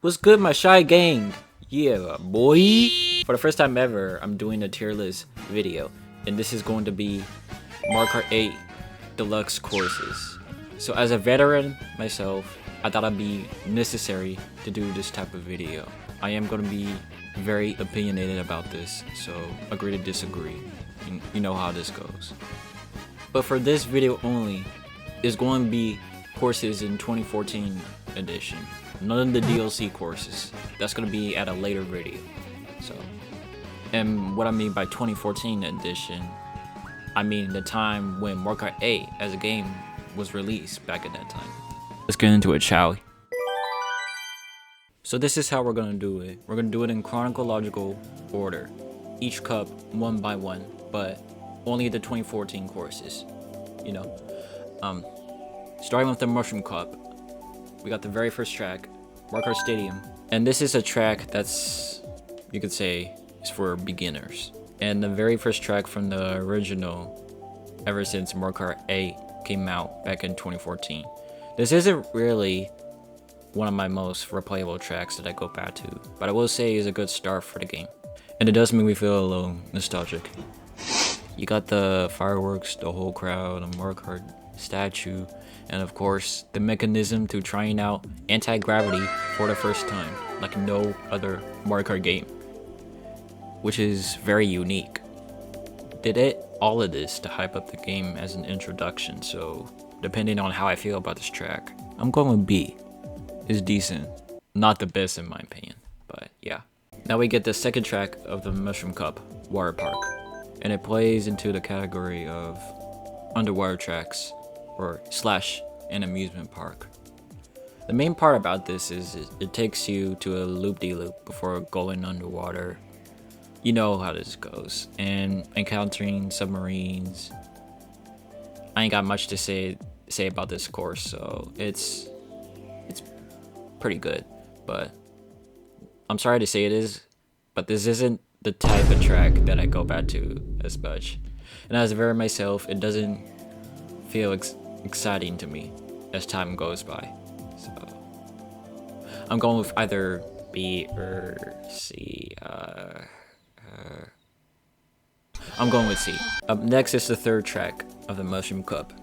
What's good, my shy gang? Yeah, boy! For the first time ever, I'm doing a tier list video, and this is going to be Mario Kart 8 Deluxe courses. So as a veteran myself, I thought it'd be necessary to do this type of video. I am going to be very opinionated about this, so agree to disagree. You know how this goes. But for this video only, it's going to be courses in 2014 edition. None of the DLC courses. That's gonna be at a later video. So, and what I mean by 2014 edition, I mean the time when Mario Kart 8 as a game was released back at that time. Let's get into it, shall we? So this is how we're gonna do it. We're gonna do it in chronological order. Each cup one by one, but only the 2014 courses. You know, starting with the Mushroom Cup. We got the very first track, Mario Kart Stadium. And this is a track that's, you could say, is for beginners. And the very first track from the original, ever since Mario Kart 8 came out back in 2014. This isn't really one of my most replayable tracks that I go back to, but I will say is a good start for the game. And it does make me feel a little nostalgic. You got the fireworks, the whole crowd, a Mario Kart statue, and of course the mechanism to trying out anti-gravity for the first time, like no other Mario Kart game, which is very unique. Did it all of this to hype up the game as an introduction, so depending on how I feel about this track, I'm going with B. It's decent, not the best in my opinion, but yeah. Now we get the second track of the Mushroom Cup, Water Park, and it plays into the category of underwater tracks or slash an amusement park. The main part about this is it takes you to a loop-de-loop before going underwater. You know how this goes, and encountering submarines. I ain't got much to say about this course, so it's pretty good, but I'm sorry to say it is, but this isn't the type of track that I go back to as much. And as a veteran myself, it doesn't feel exciting to me as time goes by. So I'm going with either B or C. I'm going with C. Up next is the third track of the Mushroom Cup,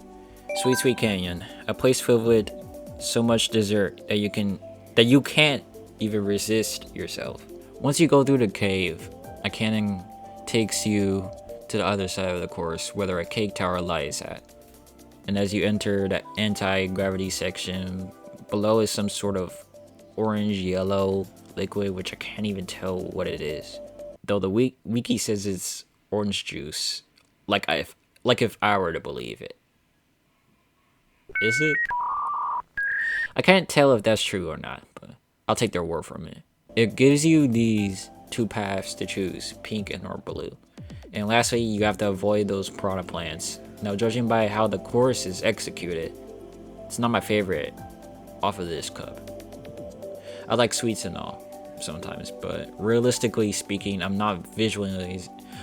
Sweet Sweet Canyon, a place filled with so much dessert that you can't even resist yourself. Once you go through the cave, a cannon takes you to the other side of the course where the cake tower lies at. And as you enter the anti-gravity section, below is some sort of orange-yellow liquid, which I can't even tell what it is. Though the wiki says it's orange juice, like if I were to believe it. Is it? I can't tell if that's true or not, but I'll take their word from it. It gives you these two paths to choose, pink and or blue. And lastly, you have to avoid those piranha plants. Now, judging by how the course is executed, it's not my favorite off of this cup. I like sweets and all sometimes, but realistically speaking, I'm not visualizing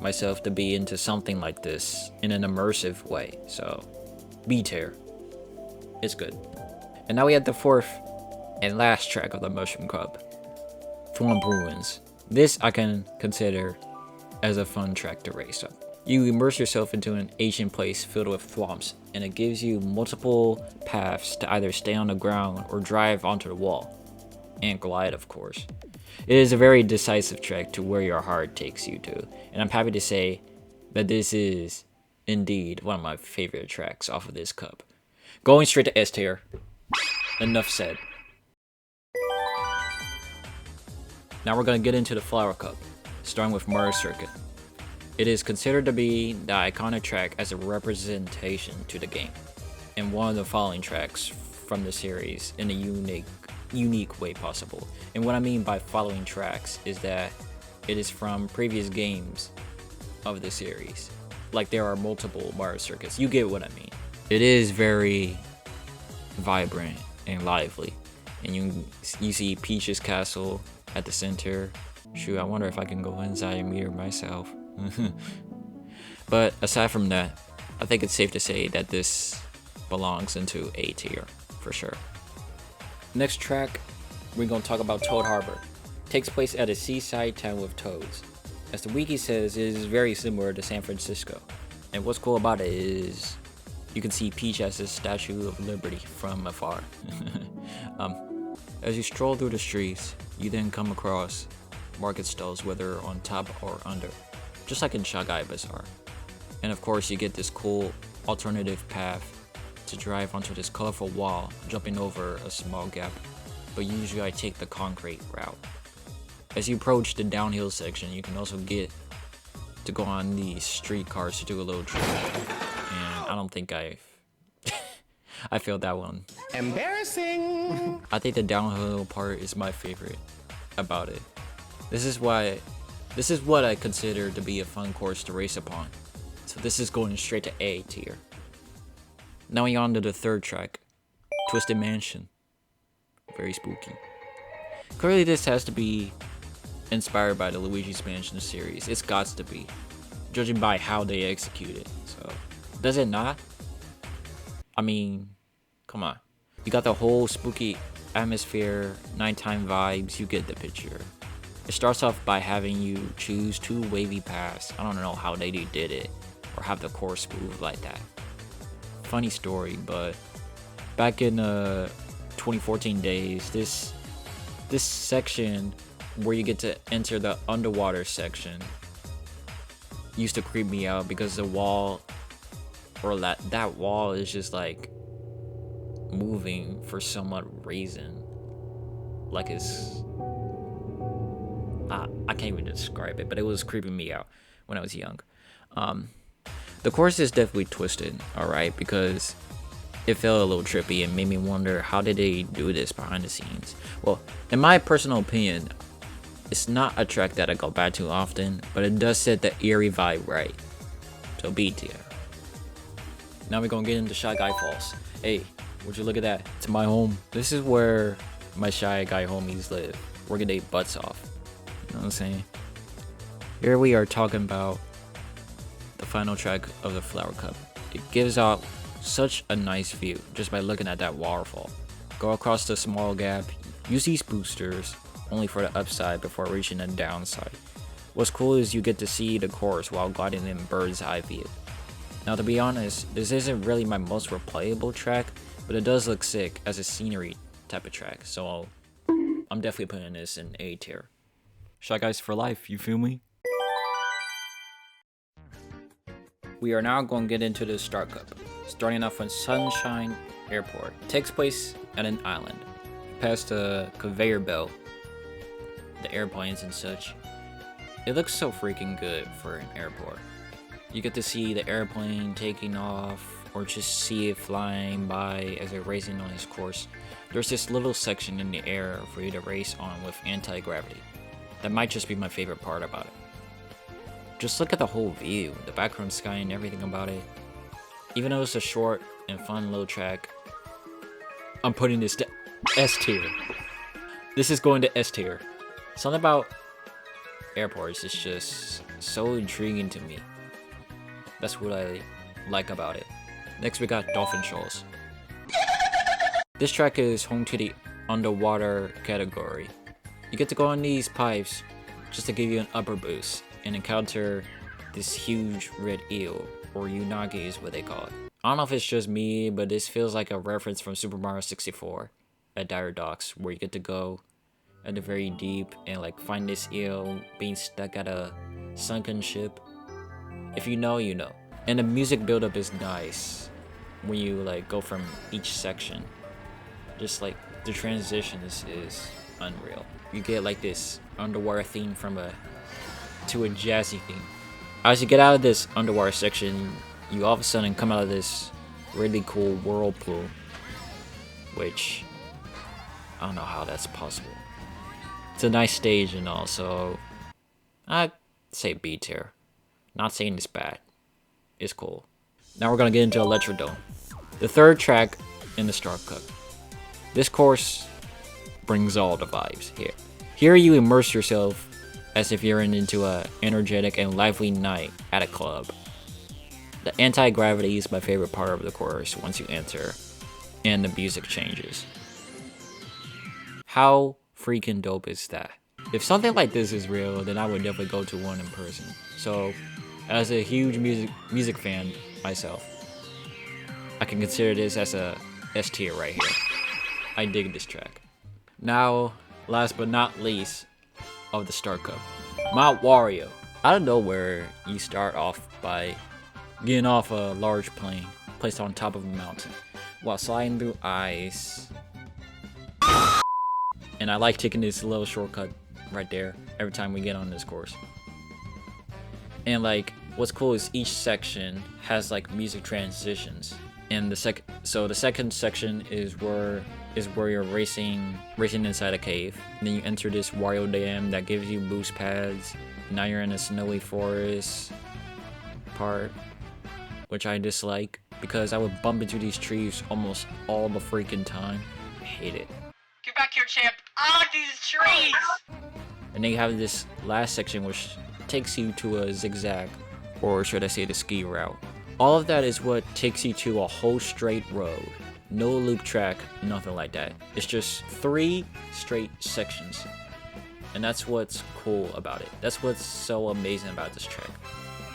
myself to be into something like this in an immersive way. So, B tier. It's good. And now we have the fourth and last track of the Mushroom Cup, Thwomp Ruins. This I can consider as a fun track to race up. You immerse yourself into an ancient place filled with thwomps, and it gives you multiple paths to either stay on the ground or drive onto the wall, and glide of course. It is a very decisive track to where your heart takes you to, and I'm happy to say that this is indeed one of my favorite tracks off of this cup. Going straight to S tier. Enough said. Now we're going to get into the Flower Cup, starting with Mario Circuit. It is considered to be the iconic track as a representation to the game, and one of the following tracks from the series in a unique way possible. And what I mean by following tracks is that it is from previous games of the series. Like there are multiple Mario Circuits, you get what I mean. It is very vibrant and lively, and you see Peach's castle at the center. Shoot, I wonder if I can go inside and meet her myself. But aside from that, I think it's safe to say that this belongs into A tier for sure. Next track, we're gonna talk about Toad Harbor. Takes place at a seaside town with toads. As the wiki says, it is very similar to San Francisco. And what's cool about it is you can see Peach as a Statue of Liberty from afar. As you stroll through the streets, you then come across market stalls, whether on top or under, just like in Shanghai Bazaar. And of course, you get this cool alternative path to drive onto this colorful wall, jumping over a small gap, but usually I take the concrete route. As you approach the downhill section, you can also get to go on these streetcars to do a little trick. And I don't think I failed that one. Embarrassing! I think the downhill part is my favorite about it. This is what I consider to be a fun course to race upon. So this is going straight to A tier. Now we're on to the third track, Twisted Mansion. Very spooky. Clearly this has to be inspired by the Luigi's Mansion series. It's got to be, judging by how they execute it. So, does it not? I mean, come on. You got the whole spooky atmosphere, nighttime vibes, you get the picture. It starts off by having you choose 2 wavy paths. I don't know how they did it, or have the course move like that. Funny story, but back in 2014 days, this section where you get to enter the underwater section used to creep me out because the wall, or that wall is just like moving for some odd reason. Like it's I can't even describe it, but it was creeping me out when I was young. The course is definitely twisted, alright, because it felt a little trippy and made me wonder, how did they do this behind the scenes? Well, in my personal opinion, it's not a track that I go back to often, but it does set the eerie vibe right. So B tier. Now we're gonna get into Shy Guy Falls. Hey, would you look at that? It's my home. This is where my Shy Guy homies live, working their butts off. You know what I'm saying? Here we are talking about the final track of the Flower Cup. It gives out such a nice view just by looking at that waterfall. Go across the small gap, use these boosters, only for the upside before reaching the downside. What's cool is you get to see the course while gliding in bird's eye view. Now to be honest, this isn't really my most replayable track, but it does look sick as a scenery type of track, so I'm definitely putting this in A tier. Shy Guys for life, you feel me? We are now going to get into the Star Cup, starting off on Sunshine Airport. It takes place at an island, past a conveyor belt, the airplanes and such. It looks so freaking good for an airport. You get to see the airplane taking off, or just see it flying by as it racing on its course. There's this little section in the air for you to race on with anti-gravity. That might just be my favorite part about it. Just look at the whole view, the background sky and everything about it. Even though it's a short and fun little track, I'm putting this to S tier. This is going to S tier. Something about airports is just so intriguing to me. That's what I like about it. Next we got Dolphin Shoals. This track is home to the underwater category. You get to go on these pipes just to give you an upper boost and encounter this huge red eel, or unagi is what they call it. I don't know if it's just me, but this feels like a reference from Super Mario 64 at Dire Docks, where you get to go at the very deep and like find this eel being stuck at a sunken ship. If you know, you know. And the music buildup is nice when you like go from each section. Just like the transitions is unreal. You get like this underwater theme to a jazzy theme. As you get out of this underwater section, you all of a sudden come out of this really cool whirlpool, which I don't know how that's possible. It's a nice stage and all, so I'd say B tier. Not saying it's bad. It's cool. Now we're gonna get into Electrodome, the third track in the Star Cup. This course brings all the vibes here. Here you immerse yourself as if you're into a energetic and lively night at a club. The anti-gravity is my favorite part of the course once you enter, and the music changes. How freaking dope is that? If something like this is real, then I would definitely go to one in person. So, as a huge music fan myself, I can consider this as a S tier right here. I dig this track. Now, last but not least of the Star Cup, Mount Wario. Out of nowhere, you start off by getting off a large plane placed on top of a mountain while sliding through ice. And I like taking this little shortcut right there every time we get on this course. And like, what's cool is each section has like music transitions. And the second section is where you're racing inside a cave. And then you enter this Wario Dam that gives you boost pads. Now you're in a snowy forest part, which I dislike because I would bump into these trees almost all the freaking time. I hate it. Get back here, champ! I like these trees! And then you have this last section which takes you to a zigzag, or should I say the ski route. All of that is what takes you to a whole straight road. No loop track, nothing like that. It's just 3 straight sections. And that's what's cool about it. That's what's so amazing about this track.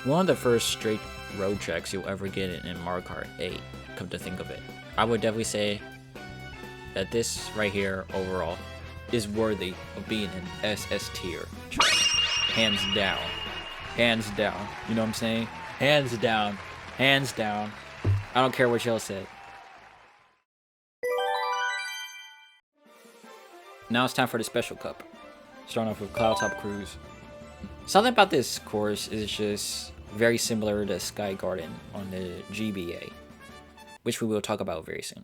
One of the first straight road tracks you'll ever get in Mario Kart 8, come to think of it. I would definitely say that this right here overall is worthy of being an SS tier track. Hands down. Hands down. You know what I'm saying? Hands down. Hands down. I don't care what y'all said. Now it's time for the Special Cup. Starting off with Cloud Top Cruise. Something about this course is just very similar to Sky Garden on the GBA, which we will talk about very soon.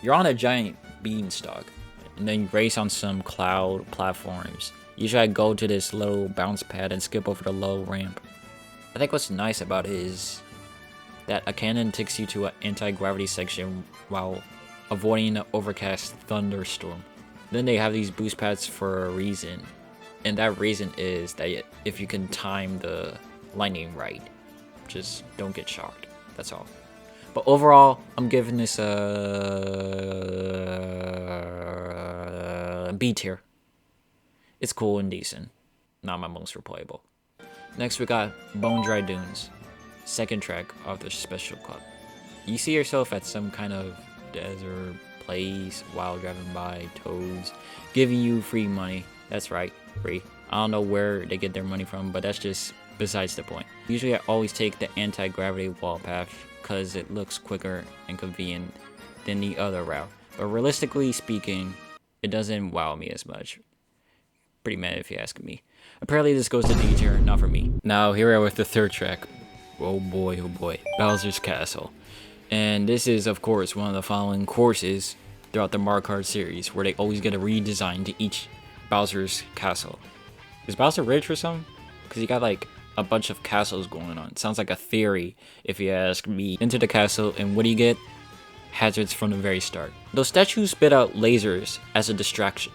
You're on a giant beanstalk, and then you race on some cloud platforms. You try to go to this low bounce pad and skip over the low ramp. I think what's nice about it is that a cannon takes you to an anti-gravity section while avoiding an overcast thunderstorm. Then they have these boost pads for a reason, and that reason is that if you can time the lightning right, just don't get shocked. That's all. But overall, I'm giving this a B tier. It's cool and decent. Not my most replayable. Next, we got Bone Dry Dunes, second track of the Special Cup. You see yourself at some kind of desert place while driving by toads, giving you free money. That's right, free. I don't know where they get their money from, but that's just besides the point. Usually I always take the anti-gravity wall path because it looks quicker and convenient than the other route. But realistically speaking, it doesn't wow me as much. Pretty mad if you ask me. Apparently this goes to D tier, not for me. Now here we are with the third track. Oh boy, Bowser's Castle. And this is of course one of the following courses throughout the Mario Kart series where they always get a redesign to each Bowser's Castle. Is Bowser rich or something? Because he got like a bunch of castles going on. Sounds like a theory if you ask me. Enter the castle and what do you get? Hazards from the very start. Those statues spit out lasers as a distraction,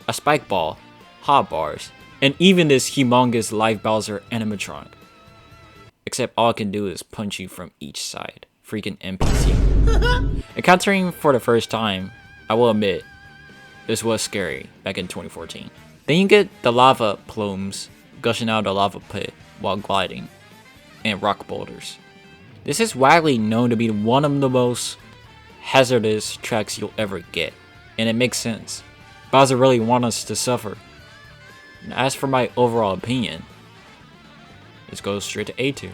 a spike ball, hot bars, and even this humongous live Bowser animatronic. Except all it can do is punch you from each side. Freaking NPC. Encountering for the first time, I will admit, this was scary back in 2014. Then you get the lava plumes gushing out of the lava pit while gliding, and rock boulders. This is widely known to be one of the most hazardous tracks you'll ever get, and it makes sense. Bowser really wants us to suffer. And as for my overall opinion, this goes straight to A tier.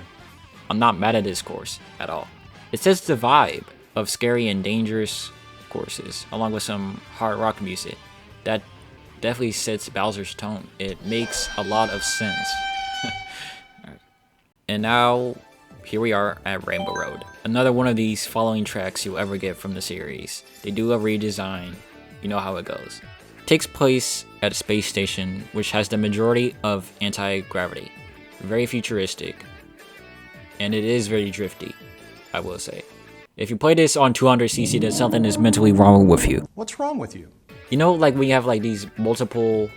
I'm not mad at this course at all. It sets the vibe of scary and dangerous courses, along with some hard rock music that definitely sets Bowser's tone. It makes a lot of sense. And now, here we are at Rainbow Road. Another one of these following tracks you'll ever get from the series. They do a redesign, you know how it goes. It takes place at a space station, which has the majority of anti-gravity. Very futuristic. And it is very drifty, I will say. If you play this on 200cc, then something is mentally wrong with you. What's wrong with you? You know, like when you have like these multiple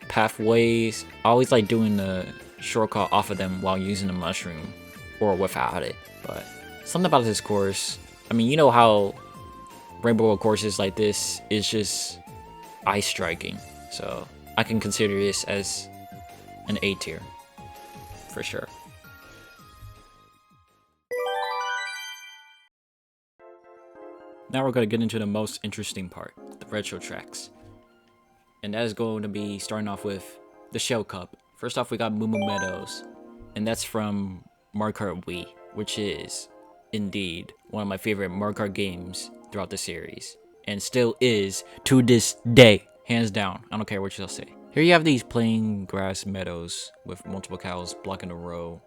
pathways, I always like doing the shortcut off of them while using the mushroom or without it. But something about this course, I mean, you know how Rainbow Road courses like this is just eye striking. So I can consider this as an A tier for sure. Now we're going to get into the most interesting part, the retro tracks. And that is going to be starting off with the Shell Cup. First off, we got Moo Moo Meadows, and that's from Mario Kart Wii, which is indeed one of my favorite Mario Kart games throughout the series, and still is to this day, hands down. I don't care what y'all say. Here you have these plain grass meadows with multiple cows blocking the road.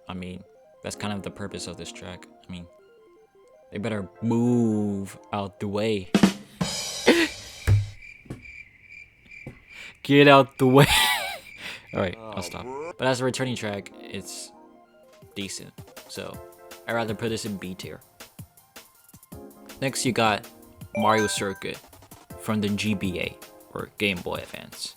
I mean, that's kind of the purpose of this track. I mean, they better move out the way. Get out the way. Alright, I'll stop. But as a returning track, it's decent. So, I'd rather put this in B tier. Next, you got Mario Circuit from the GBA, or Game Boy Advance.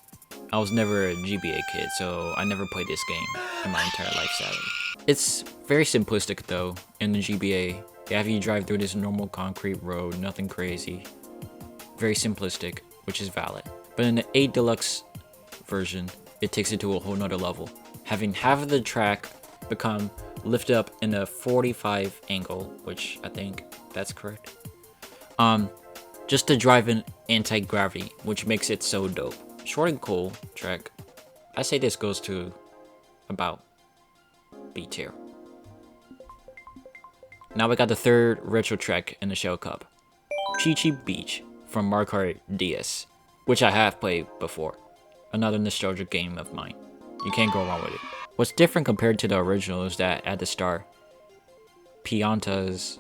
I was never a GBA kid, so I never played this game in my entire life, sadly. It's very simplistic though. In the GBA, they have you drive through this normal concrete road, nothing crazy. Very simplistic, which is valid. But in the 8 Deluxe version, it takes it to a whole nother level. Having half of the track become lifted up in a 45 angle, which I think that's correct. Just to drive in anti-gravity, which makes it so dope. Short and cool track. I say this goes to about B tier. Now we got the third retro track in the Shell Cup, Chi Chi Beach from Mario Kart DS, which I have played before. Another nostalgic game of mine. You can't go wrong with it. What's different compared to the original is that at the start, Piantas,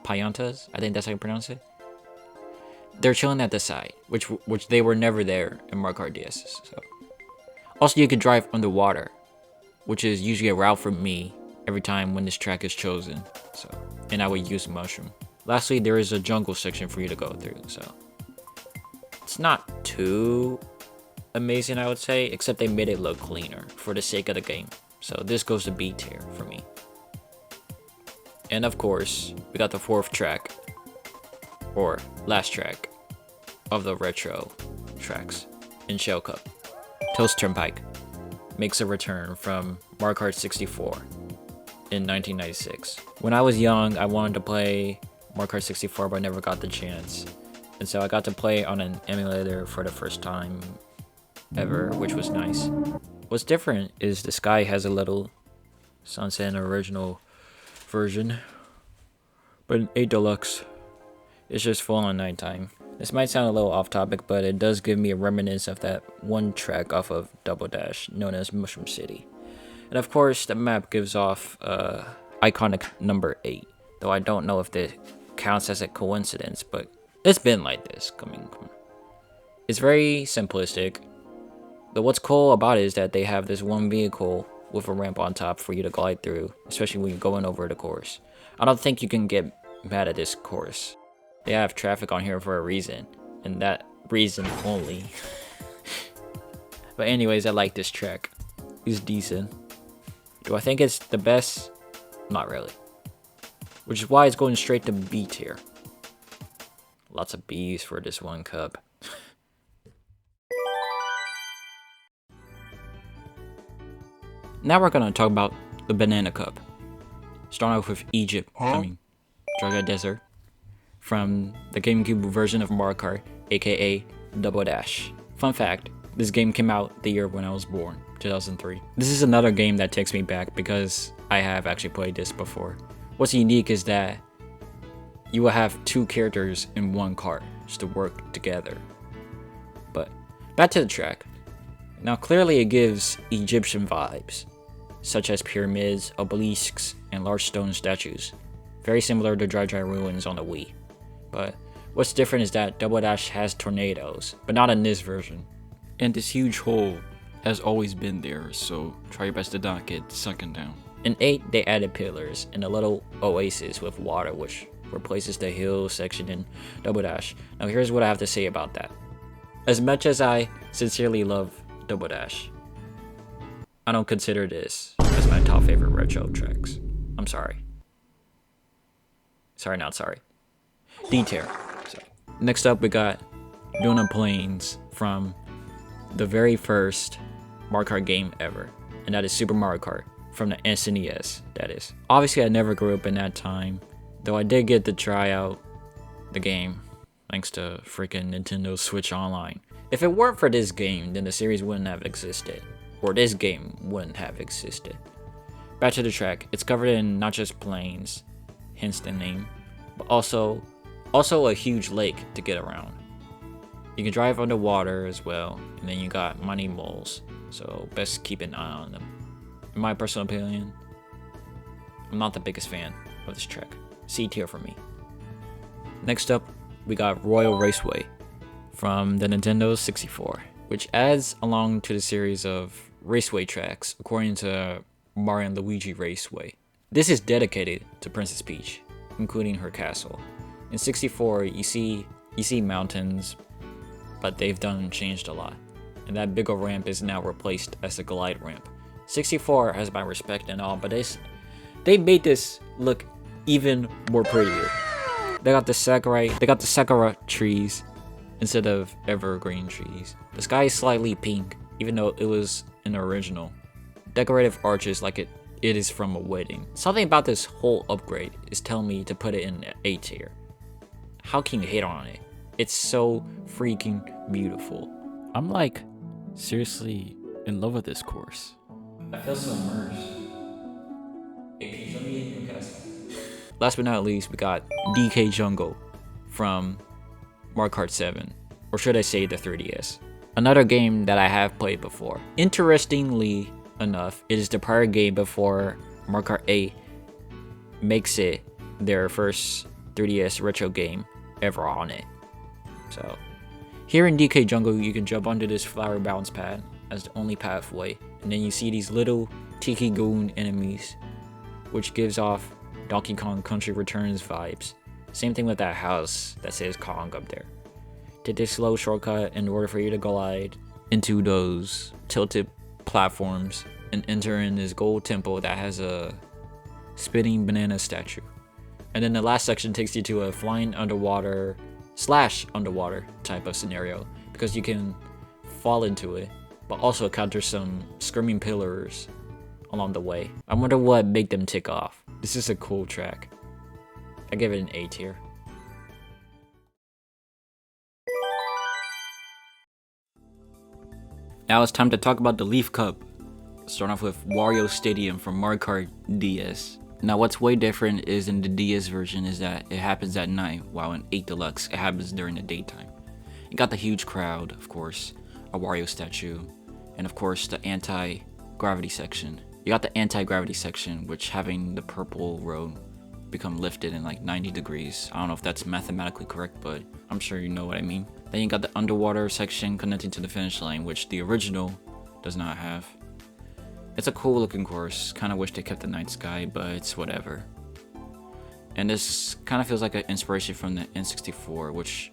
I think that's how you pronounce it. They're chilling at the side, which they were never there in Mario Kart DS. So. Also, you could drive underwater, which is usually a route for me every time when this track is chosen. So, and I would use Mushroom. Lastly, there is a jungle section for you to go through. So, it's not too amazing, I would say, except they made it look cleaner for the sake of the game. So this goes to B tier for me. And of course, we got the fourth track, or last track, of the retro tracks in Shell Cup. Toast Turnpike makes a return from Mario Kart 64 in 1996. When I was young, I wanted to play Mario Kart 64, but I never got the chance. And so I got to play on an emulator for the first time ever, which was nice. What's different is the sky has a little sunset in the original version, but in 8 Deluxe, it's just full on nighttime. This might sound a little off topic, but it does give me a reminiscence of that one track off of Double Dash known as Mushroom City. And of course, the map gives off iconic number 8, though I don't know if that counts as a coincidence, but it's been like this. It's very simplistic. But what's cool about it is that they have this one vehicle with a ramp on top for you to glide through, especially when you're going over the course. I don't think you can get mad at this course. They have traffic on here for a reason, and that reason only. But anyways, I like this track. It's decent. Do I think it's the best? Not really. Which is why it's going straight to B tier. Lots of B's for this one cup. Now we're gonna talk about the Banana Cup. Starting off with Egypt, Draga Desert, from the GameCube version of Mario Kart, aka Double Dash. Fun fact, this game came out the year when I was born, 2003. This is another game that takes me back because I have actually played this before. What's unique is that you will have two characters in one cart just to work together. But back to the track. Now clearly it gives Egyptian vibes, such as pyramids, obelisks, and large stone statues. Very similar to Dry Dry Ruins on the Wii. But what's different is that Double Dash has tornadoes, but not in this version. And this huge hole has always been there, so try your best to not get sunken down. In 8, they added pillars and a little oasis with water, which replaces the hill section in Double Dash. Now here's what I have to say about that. As much as I sincerely love Double Dash, I don't consider this as my top favorite retro tracks. I'm sorry. Sorry, not sorry. D tier. So, next up we got Duna Plains from the very first Mario Kart game ever, and that is Super Mario Kart from the SNES, that is. Obviously, I never grew up in that time, though I did get to try out the game thanks to freaking Nintendo Switch Online. If it weren't for this game, then the series wouldn't have existed, or this game wouldn't have existed. Back to the track, it's covered in not just plains, hence the name, but also a huge lake to get around. You can drive underwater as well, and then you got mighty moles, so best keep an eye on them. In my personal opinion, I'm not the biggest fan of this track. C tier for me. Next up, we got Royal Raceway from the Nintendo 64, which adds along to the series of raceway tracks according to Mario and Luigi Raceway. This is dedicated to Princess Peach, including her castle. In 64, you see mountains, but they've changed a lot, and that bigger ramp is now replaced as a glide ramp. 64 has my respect and all, but they made this look even more prettier. They got the sakura trees instead of evergreen trees. The sky is slightly pink, even though it was an original. Decorative arches like it is from a wedding. Something about this whole upgrade is telling me to put it in A tier. How can you hate on it? It's so freaking beautiful. I'm like seriously in love with this course. I feel so immersed. Hey, let me in your castle. Last but not least, we got DK Jungle from Mario Kart 7, or should I say the 3DS. Another game that I have played before. Interestingly enough, it is the prior game before Mario Kart 8 makes it their first 3DS retro game ever on it. So, here in DK Jungle, you can jump onto this flower bounce pad as the only pathway, and then you see these little Tiki Goon enemies, which gives off Donkey Kong Country Returns vibes. Same thing with that house that says Kong up there. Take this slow shortcut in order for you to glide into those tilted platforms and enter in this gold temple that has a spinning banana statue. And then the last section takes you to a flying underwater / underwater type of scenario, because you can fall into it, but also encounter some screaming pillars along the way. I wonder what made them tick off. This is a cool track. I give it an A tier. Now it's time to talk about the Leaf Cup. Starting off with Wario Stadium from Mario Kart DS. Now what's way different is in the DS version is that it happens at night, while in 8 Deluxe it happens during the daytime. You got the huge crowd, of course, a Wario statue, and of course the anti-gravity section. You got the anti-gravity section, which having the purple road become lifted in like 90 degrees. I don't know if that's mathematically correct, but I'm sure you know what I mean. Then you got the underwater section connecting to the finish line, which the original does not have. It's a cool looking course. Kind of wish they kept the night sky, but it's whatever. And this kind of feels like an inspiration from the N64, which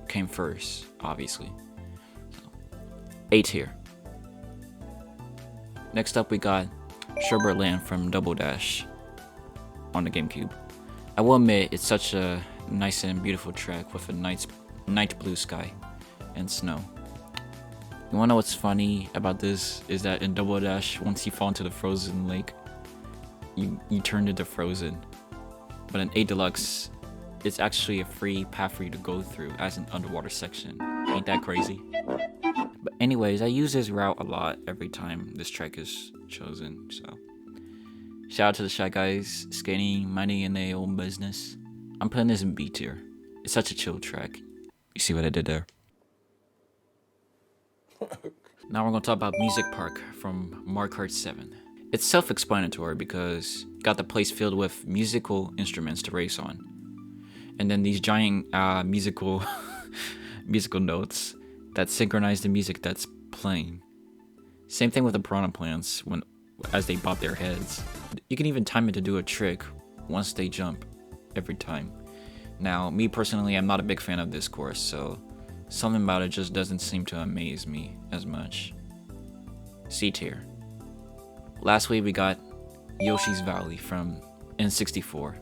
came first, obviously. So, A tier. Next up, we got Sherbert Land from Double Dash on the GameCube. I will admit, it's such a nice and beautiful track with a night blue sky and snow. You wanna know what's funny about this is that in Double Dash, once you fall into the frozen lake, you turn into frozen. But in 8 Deluxe, it's actually a free path for you to go through as an underwater section. Ain't that crazy? But anyways, I use this route a lot every time this track is chosen, so. Shout out to the Shy Guys, skating, minding their own business. I'm putting this in B tier. It's such a chill track. You see what I did there? Now we're gonna talk about Music Park from Mario Kart 7. It's self-explanatory because you got the place filled with musical instruments to race on. And then these giant musical notes that synchronize the music that's playing. Same thing with the piranha plants as they bob their heads. You can even time it to do a trick once they jump every time. Now, me personally, I'm not a big fan of this course, so something about it just doesn't seem to amaze me as much. C tier. Lastly, we got Yoshi's Valley from N64.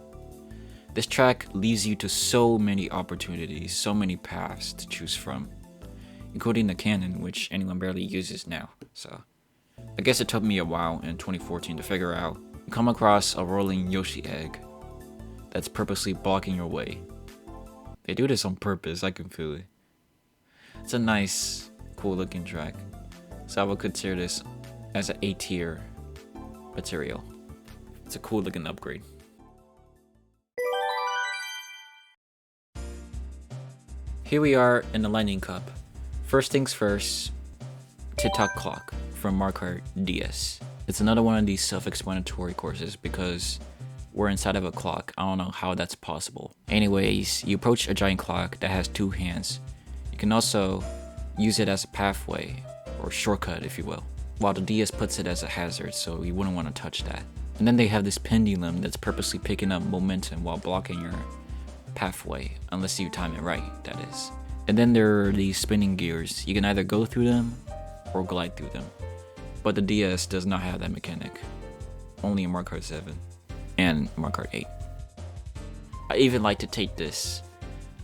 This track leads you to so many opportunities, so many paths to choose from. including the cannon, which anyone barely uses now. So I guess it took me a while in 2014 to figure out. You come across a rolling Yoshi egg that's purposely blocking your way. They do this on purpose, I can feel it. It's a nice, cool looking track. So I would consider this as an A tier material. It's a cool looking upgrade. Here we are in the Lightning Cup. First things first, Tick-Tock Clock from Mario Kart DS. It's another one of these self-explanatory courses because we're inside of a clock. I don't know how that's possible. Anyways, you approach a giant clock that has 2 hands. You can also use it as a pathway or shortcut, if you will, while the DS puts it as a hazard, so you wouldn't want to touch that. And then they have this pendulum that's purposely picking up momentum while blocking your pathway, unless you time it right, that is. And then there are these spinning gears. You can either go through them or glide through them. But the DS does not have that mechanic. Only in Mario Kart 7 and Mario Kart 8. I even like to take this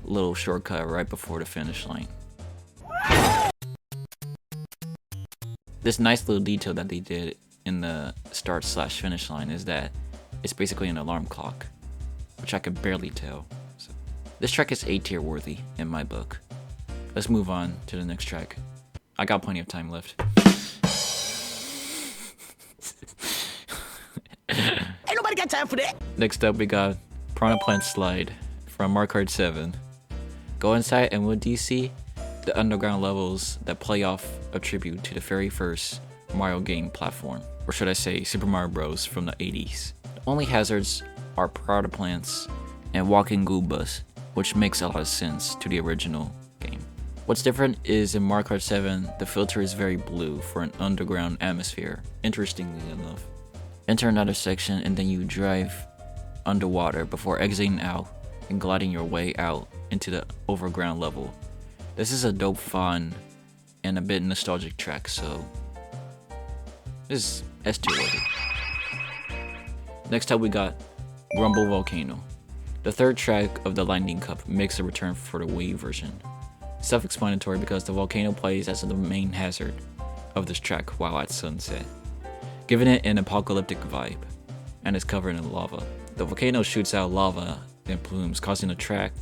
little shortcut right before the finish line. This nice little detail that they did in the start/finish line is that it's basically an alarm clock, which I could barely tell. So, this track is A tier worthy in my book. Let's move on to the next track. I got plenty of time left. Ain't nobody got time for that. Next up, we got Piranha Plant Slide from Mario Kart 7. Go inside, and what do you see? The underground levels that play off a tribute to the very first Mario game platform, or should I say Super Mario Bros. From the 80s. The only hazards are Piranha Plants and walking Goombas, which makes a lot of sense to the original game. What's different is in Mario Kart 7, the filter is very blue for an underground atmosphere, interestingly enough. Enter another section and then you drive underwater before exiting out and gliding your way out into the overground level. This is a dope, fun, and a bit nostalgic track, so this is S tier worthy. Next up we got Rumble Volcano. The third track of the Lightning Cup makes a return for the Wii version. Self-explanatory because the volcano plays as the main hazard of this track while at sunset, giving it an apocalyptic vibe, and is covered in lava. The volcano shoots out lava in plumes, causing the track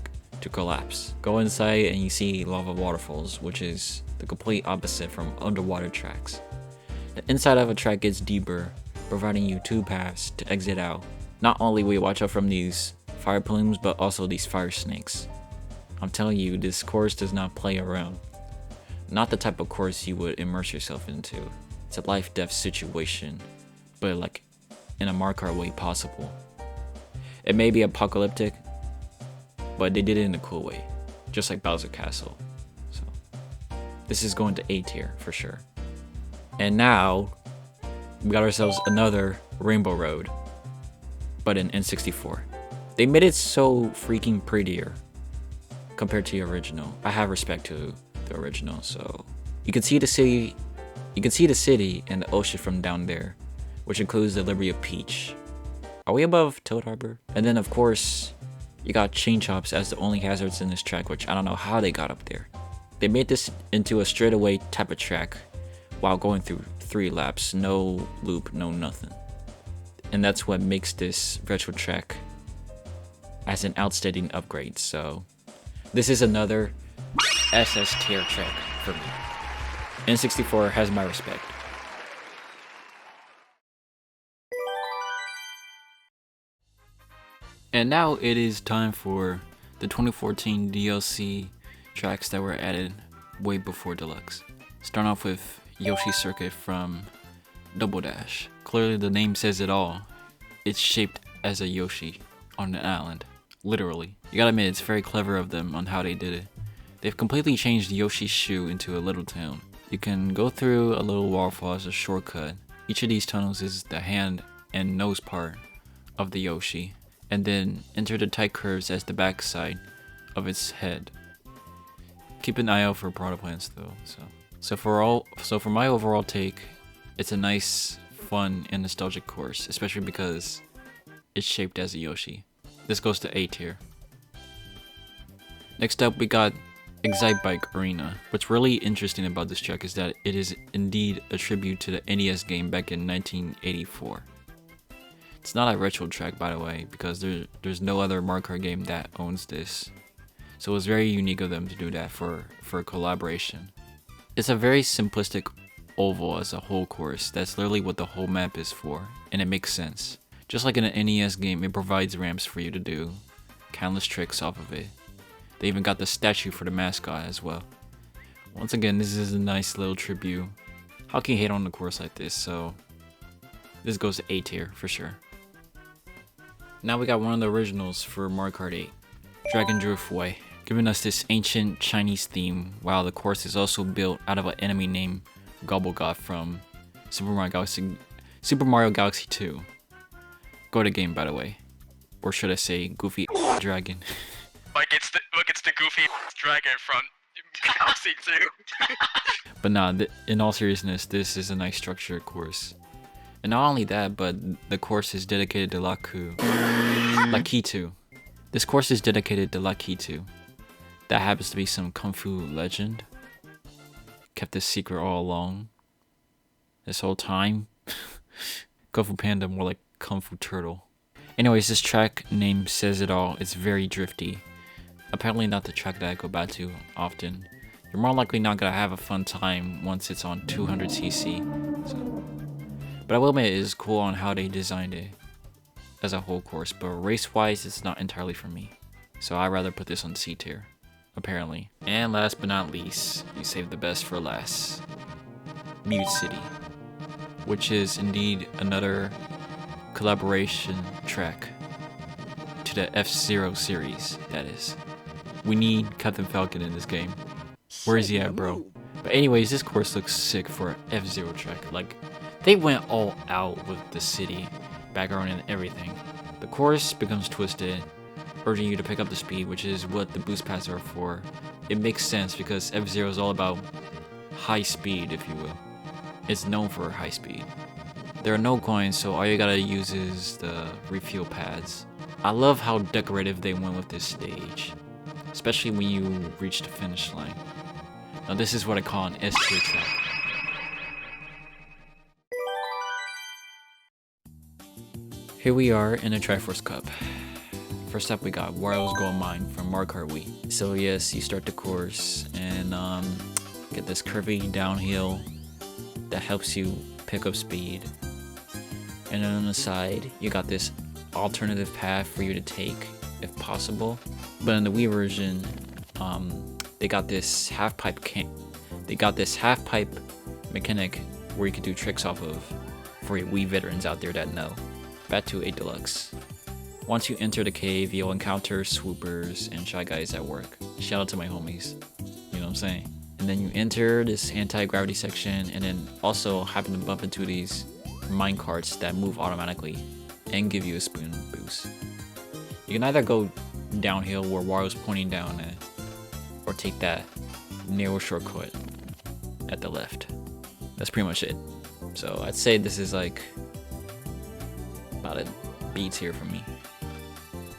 to collapse. Go inside and you see lava waterfalls, which is the complete opposite from underwater tracks. The inside of a track gets deeper, providing you 2 paths to exit out. Not only will you watch out from these fire plumes, but also these fire snakes. I'm telling you, this course does not play around. Not the type of course you would immerse yourself into. It's a life-death situation, but like in a Mario Kart way possible. It may be apocalyptic, but they did it in a cool way, just like Bowser Castle. So this is going to A tier for sure. And now we got ourselves another Rainbow Road, but in N64. They made it so freaking prettier compared to the original. I have respect to the original, so you can see the city. You can see the city and the ocean from down there, which includes the Liberty of Peach. Are we above Toad Harbor? And then of course, you got chain chops as the only hazards in this track, which I don't know how they got up there. They made this into a straightaway type of track while going through 3 laps, no loop, no nothing. And that's what makes this retro track as an outstanding upgrade. So this is another SS tier track for me. N64 has my respect. And now it is time for the 2014 DLC tracks that were added way before Deluxe. Start off with Yoshi Circuit from Double Dash. Clearly the name says it all. It's shaped as a Yoshi on an island, literally. You gotta admit, it's very clever of them on how they did it. They've completely changed Yoshi's shoe into a little town. You can go through a little waterfall as a shortcut. Each of these tunnels is the hand and nose part of the Yoshi, and then enter the tight curves as the backside of its head. Keep an eye out for Piranha Plants though. So for my overall take, it's a nice, fun, and nostalgic course, especially because it's shaped as a Yoshi. This goes to A tier. Next up, we got Excitebike Arena. What's really interesting about this track is that it is indeed a tribute to the NES game back in 1984. It's not a retro track, by the way, because there's no other Mario Kart game that owns this. So it was very unique of them to do that for a collaboration. It's a very simplistic oval as a whole course. That's literally what the whole map is for, and it makes sense. Just like in an NES game, it provides ramps for you to do countless tricks off of it. They even got the statue for the mascot as well. Once again, this is a nice little tribute. How can you hate on the course like this? So this goes to A tier for sure. Now we got one of the originals for Mario Kart 8, Dragon Driftway, giving us this ancient Chinese theme, while the course is also built out of an enemy named Gobblegoth from Super Mario Galaxy 2. Go to game, by the way, or should I say Goofy Dragon? Like it's the goofy dragon from Galaxy 2. But nah, in all seriousness, this is a nice structured course. And not only that, but the course is dedicated to Lakitu. This course is dedicated to Lakitu. That happens to be some Kung Fu legend. Kept this secret all along. This whole time. Kung Fu Panda, more like Kung Fu Turtle. Anyways, this track name says it all. It's very drifty. Apparently not the track that I go back to often. You're more likely not gonna have a fun time once it's on 200cc. So. But I will admit it is cool on how they designed it as a whole course, but race-wise, it's not entirely for me. So I'd rather put this on C tier, apparently. And last but not least, you saved the best for last. Mute City, which is indeed another collaboration track to the F-Zero series, that is. We need Captain Falcon in this game. Where is he at, bro? But anyways, this course looks sick for an F-Zero track. Like, they went all out with the city, background and everything. The course becomes twisted, urging you to pick up the speed, which is what the boost pads are for. It makes sense because F-Zero is all about high speed, if you will. It's known for high speed. There are no coins, so all you gotta use is the refuel pads. I love how decorative they went with this stage, especially when you reach the finish line. Now this is what I call an S tier track. Here we are in the Triforce Cup. First up we got Wario's Gold Mine from Mario Kart Wii. So yes, you start the course and get this curvy downhill that helps you pick up speed. And then on the side, you got this alternative path for you to take if possible. But in the Wii version, they got this half pipe mechanic where you can do tricks off of for your Wii veterans out there that know. Back to a Deluxe. Once you enter the cave, you'll encounter swoopers and shy guys at work. Shout out to my homies. You know what I'm saying? And then you enter this anti-gravity section and then also happen to bump into these mine carts that move automatically and give you a spoon boost. You can either go downhill where Wario's pointing down at, or take that narrow shortcut at the left. That's pretty much it. So I'd say this is like about a B tier for me.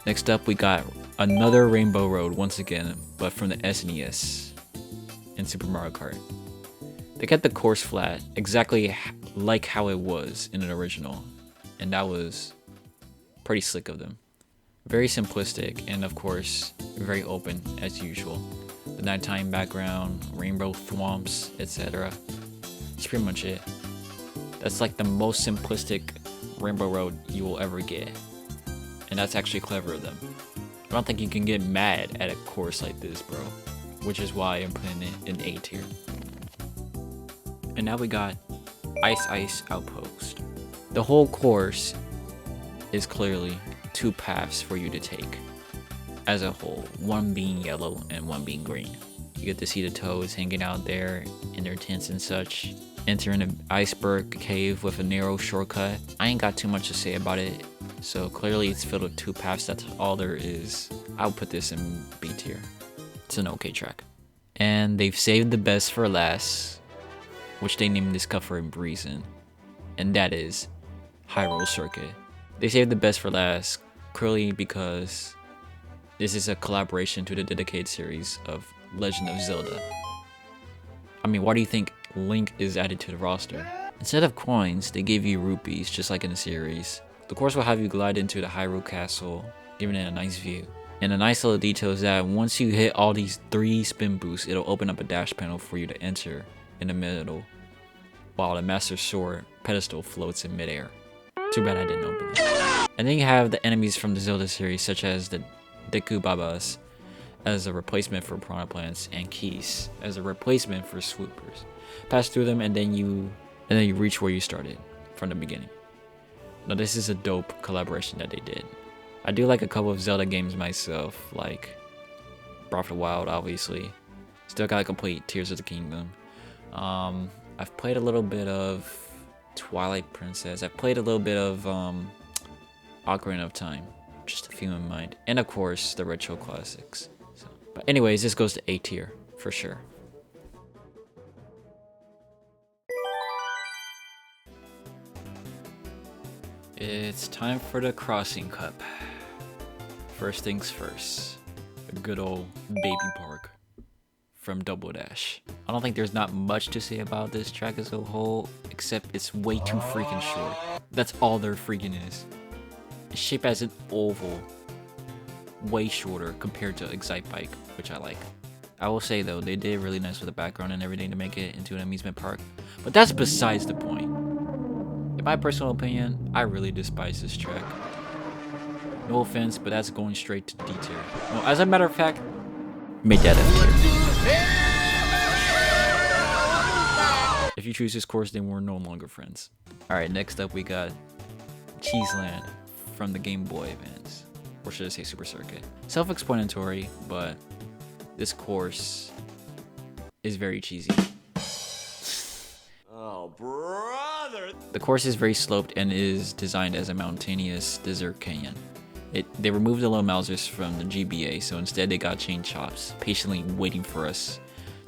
Next up we got another Rainbow Road once again, but from the SNES in Super Mario Kart. They kept the course flat, exactly like how it was in an original, and that was pretty slick of them. Very simplistic, and of course, very open as usual. The nighttime background, rainbow thwomps, etc. That's pretty much it. That's like the most simplistic Rainbow Road you will ever get. And that's actually clever of them. I don't think you can get mad at a course like this, bro. Which is why I'm putting it in A tier. And now we got Ice Outpost. The whole course is clearly two paths for you to take as a whole, one being yellow and one being green. You get to see the toads hanging out there in their tents and such, entering an iceberg cave with a narrow shortcut. I ain't got too much to say about it, so clearly it's filled with two paths, that's all there is. I'll put this in B tier. It's an okay track. And they've saved the best for last, which they named this cup for a reason, and that is Hyrule Circuit. They saved the best for last, clearly because this is a collaboration to the dedicated series of Legend of Zelda. I mean, why do you think Link is added to the roster? Instead of coins, they gave you rupees, just like in the series. The course will have you glide into the Hyrule Castle, giving it a nice view. And a nice little detail is that once you hit all these 3 spin boosts, it'll open up a dash panel for you to enter in the middle, while the Master Sword pedestal floats in midair. Too bad I didn't open it. And then you have the enemies from the Zelda series, such as the Deku Babas as a replacement for Piranha Plants, and Keys as a replacement for Swoopers. Pass through them and then you reach where you started from the beginning. Now this is a dope collaboration that they did. I do like a couple of Zelda games myself, like Breath of the Wild, obviously. Still gotta complete Tears of the Kingdom. I've played a little bit of Twilight Princess. I've played a little bit of Ocarina of Time, just a few in mind, and of course the retro classics. So, but anyways, this goes to A tier for sure. It's time for the Crossing Cup. First things first, a good old baby park from Double Dash. I don't think there's not much to say about this track as a whole, except it's way too freaking short. That's all there freaking is. It's shaped as an oval, way shorter compared to Excite Bike, which I like. I will say though, they did really nice with the background and everything to make it into an amusement park, but that's besides the point. In my personal opinion, I really despise this track. No offense, but that's going straight to D tier. No, as a matter of fact, make that F tier. If you choose this course, then we're no longer friends. Alright, next up we got Cheeseland from the Game Boy Advance. Or should I say Super Circuit. Self-explanatory, but this course is very cheesy. Oh, brother! The course is very sloped and is designed as a mountainous desert canyon. They removed the little Mousers from the GBA, so instead they got chain chops, patiently waiting for us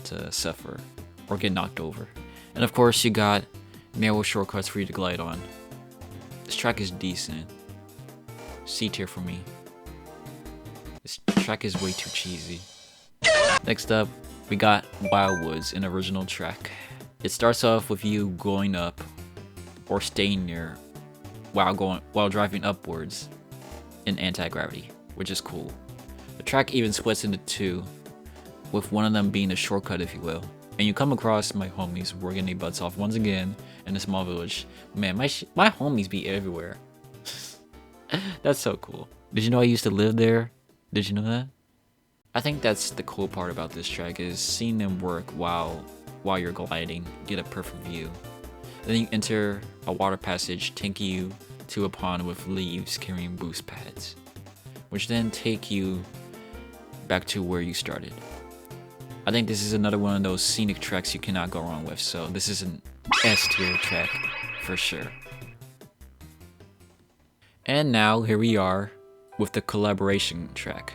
to suffer or get knocked over. And of course you got narrow shortcuts for you to glide on. This track is decent. C tier for me. This track is way too cheesy. Next up, we got Wildwoods, an original track. It starts off with you going up or staying near while driving upwards in anti-gravity, which is cool. The track even splits into 2, with one of them being a shortcut, if you will. And you come across my homies working their butts off once again in a small village. Man, my homies be everywhere. That's so cool. Did you know I used to live there? Did you know that? I think that's the cool part about this track, is seeing them work while you're gliding, get a perfect view. Then you enter a water passage taking you to a pond with leaves carrying boost pads, which then take you back to where you started. I think this is another one of those scenic tracks you cannot go wrong with, so this is an S tier track for sure. And now here we are with the collaboration track,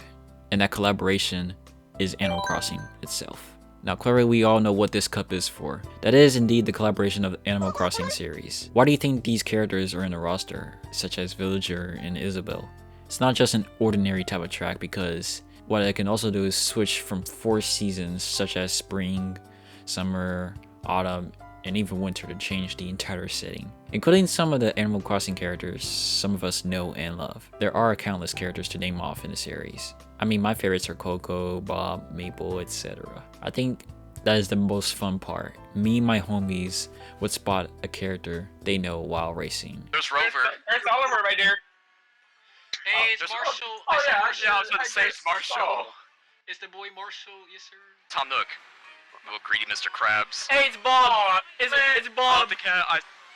and that collaboration is Animal Crossing itself. Now clearly we all know what this cup is for. That is indeed the collaboration of the Animal Crossing series. Why do you think these characters are in the roster, such as Villager and Isabelle? It's not just an ordinary type of track, because what it can also do is switch from 4 seasons such as spring, summer, autumn, and even winter to change the entire setting, including some of the Animal Crossing characters some of us know and love. There are countless characters to name off in the series. I mean, my favorites are Coco, Bob, Maple, etc. I think that is the most fun part. Me and my homies would spot a character they know while racing. There's Rover. There's Oliver right there. Hey, it's there's- Marshall. Oh, I said yeah, Marshall. yeah, I was about to say it's Marshall. It's the boy Marshall, yes sir. Tom Nook. Little greedy Mr. Krabs. Hey, it's Bob. It's Oh, Bob. the cat.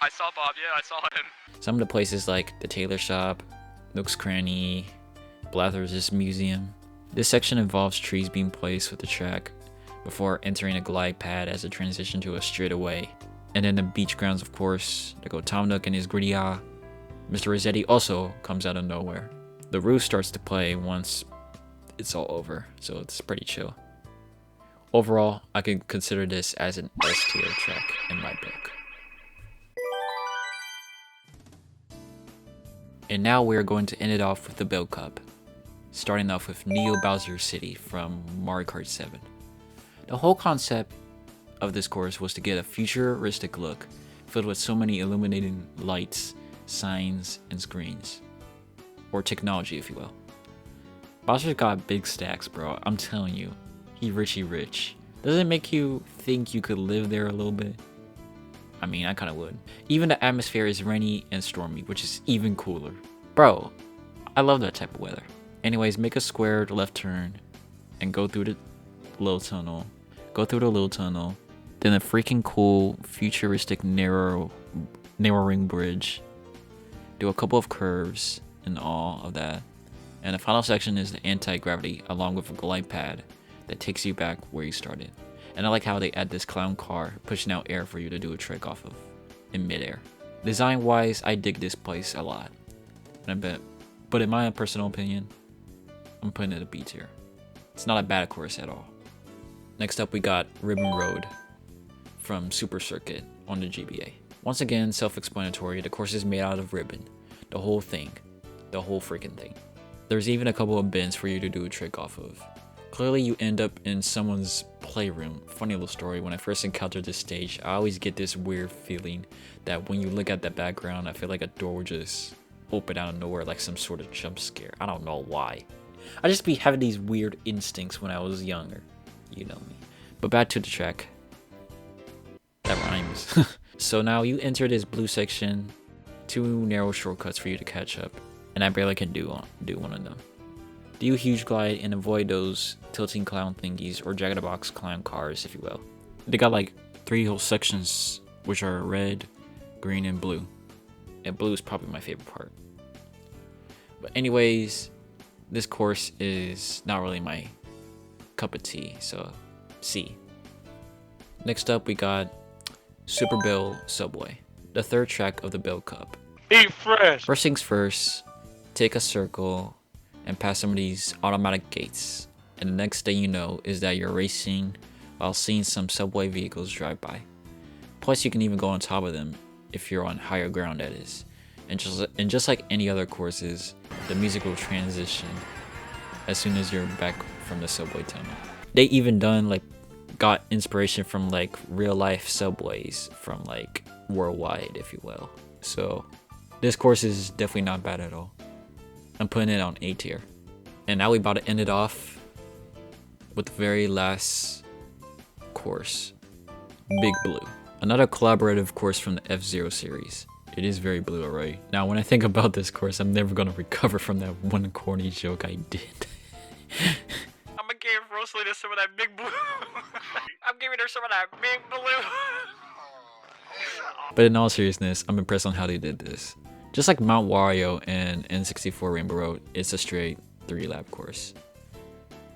I saw Bob. Yeah, I saw him. Some of the places like the Tailor Shop, Nook's Cranny, Blathers' Museum. This section involves trees being placed with the track before entering a glide pad as a transition to a straightaway. And then the beach grounds, of course, to go Tom Nook and his gritty ah. Mr. Rossetti also comes out of nowhere. The roof starts to play once it's all over, so it's pretty chill. Overall, I can consider this as an S tier track in my book. And now we're going to end it off with the Bell Cup, starting off with Neo Bowser City from Mario Kart 7. The whole concept of this course was to get a futuristic look filled with so many illuminating lights, signs, and screens. Or technology, if you will. Bowser's got big stacks, bro. I'm telling you. He rich. Does it make you think you could live there a little bit? I mean, I kinda would. Even the atmosphere is rainy and stormy, which is even cooler. Bro, I love that type of weather. Anyways, make a squared left turn and go through the little tunnel. Then a freaking cool, futuristic narrowing bridge. Do a couple of curves and all of that. And the final section is the anti-gravity along with a glide pad that takes you back where you started. And I like how they add this clown car pushing out air for you to do a trick off of in midair. Design wise, I dig this place a lot. But in my personal opinion, I'm putting it a B tier. It's not a bad course at all. Next up we got Ribbon Road from Super Circuit on the GBA. Once again, self-explanatory, the course is made out of ribbon. The whole thing. The whole freaking thing. There's even a couple of bins for you to do a trick off of. Clearly you end up in someone's playroom. Funny little story, when I first encountered this stage, I always get this weird feeling that when you look at the background, I feel like a door would just open out of nowhere like some sort of jump scare. I don't know why. I just be having these weird instincts when I was younger. You know me. But back to the track. That rhymes. So now you enter this blue section, 2 narrow shortcuts for you to catch up, and I barely can do one of them. Do a huge glide and avoid those tilting clown thingies or jagged box clown cars, if you will. They got like 3 whole sections, which are red, green, and blue. And blue is probably my favorite part. But anyways, this course is not really my cup of tea, so C. Next up we got Super Bill Subway, the 3rd track of the Bill Cup. Eat fresh! First things first, take a circle and pass some of these automatic gates. And the next thing you know is that you're racing while seeing some subway vehicles drive by. Plus you can even go on top of them if you're on higher ground, that is. And just like any other courses, the music will transition as soon as you're back from the subway tunnel. They even got inspiration from like real life subways from like worldwide, if you will. So this course is definitely not bad at all. I'm putting it on A tier. And now we about to end it off with the very last course, Big Blue. Another collaborative course from the F-Zero series. It is very blue, alright? Now when I think about this course, I'm never gonna recover from that one corny joke I did. I'm gonna give Rosalie some of that big blue. I'm giving her some of that big blue. But in all seriousness, I'm impressed on how they did this. Just like Mount Wario and N64 Rainbow Road, it's a straight 3-lap course.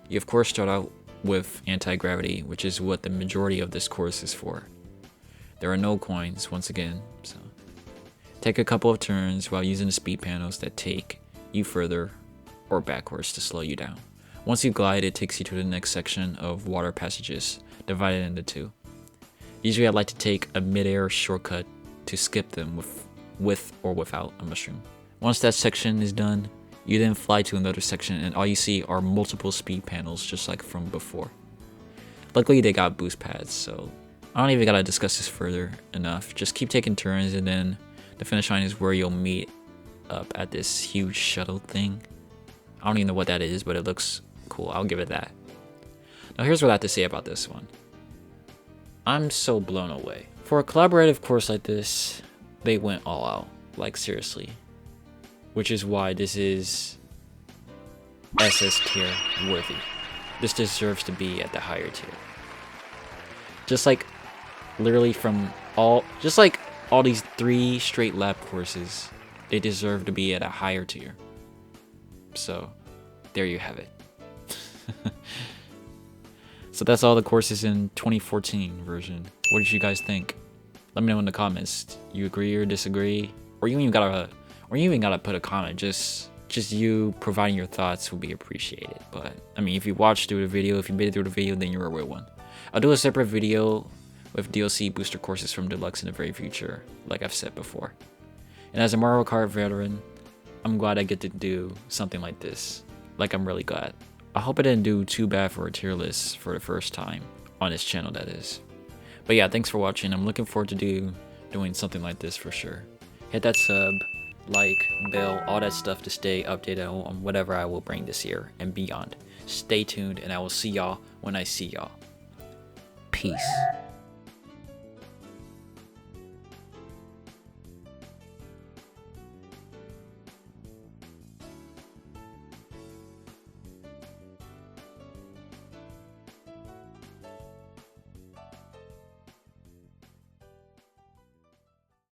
You of course start out with anti-gravity, which is what the majority of this course is for. There are no coins, once again, so take a couple of turns while using the speed panels that take you further or backwards to slow you down. Once you glide, it takes you to the next section of water passages, divided into 2. Usually I like to take a mid-air shortcut to skip them with or without a mushroom. Once that section is done, you then fly to another section and all you see are multiple speed panels just like from before. Luckily they got boost pads, so I don't even gotta discuss this further enough. Just keep taking turns and then the finish line is where you'll meet up at this huge shuttle thing. I don't even know what that is, but it looks cool. I'll give it that. Now here's what I have to say about this one. I'm so blown away. For a collaborative course like this, they went all out. Like seriously. Which is why this is SS tier worthy. This deserves to be at the higher tier. Just like literally just like all these 3 straight lap courses, they deserve to be at a higher tier. So there you have it. So that's all the courses in 2014 version. What did you guys think? Let me know in the comments. You agree or disagree? Or you even gotta put a comment. Just you providing your thoughts would be appreciated. But I mean, if you watched through the video, if you made it through the video, then you're a real one. I'll do a separate video with DLC booster courses from Deluxe in the very future, like I've said before. And as a Mario Kart veteran, I'm glad I get to do something like this. Like, I'm really glad. I hope I didn't do too bad for a tier list for the first time. on his channel, that is. But yeah, thanks for watching. I'm looking forward to doing something like this for sure. Hit that sub, like, bell, all that stuff to stay updated on whatever I will bring this year and beyond. Stay tuned, and I will see y'all when I see y'all. Peace.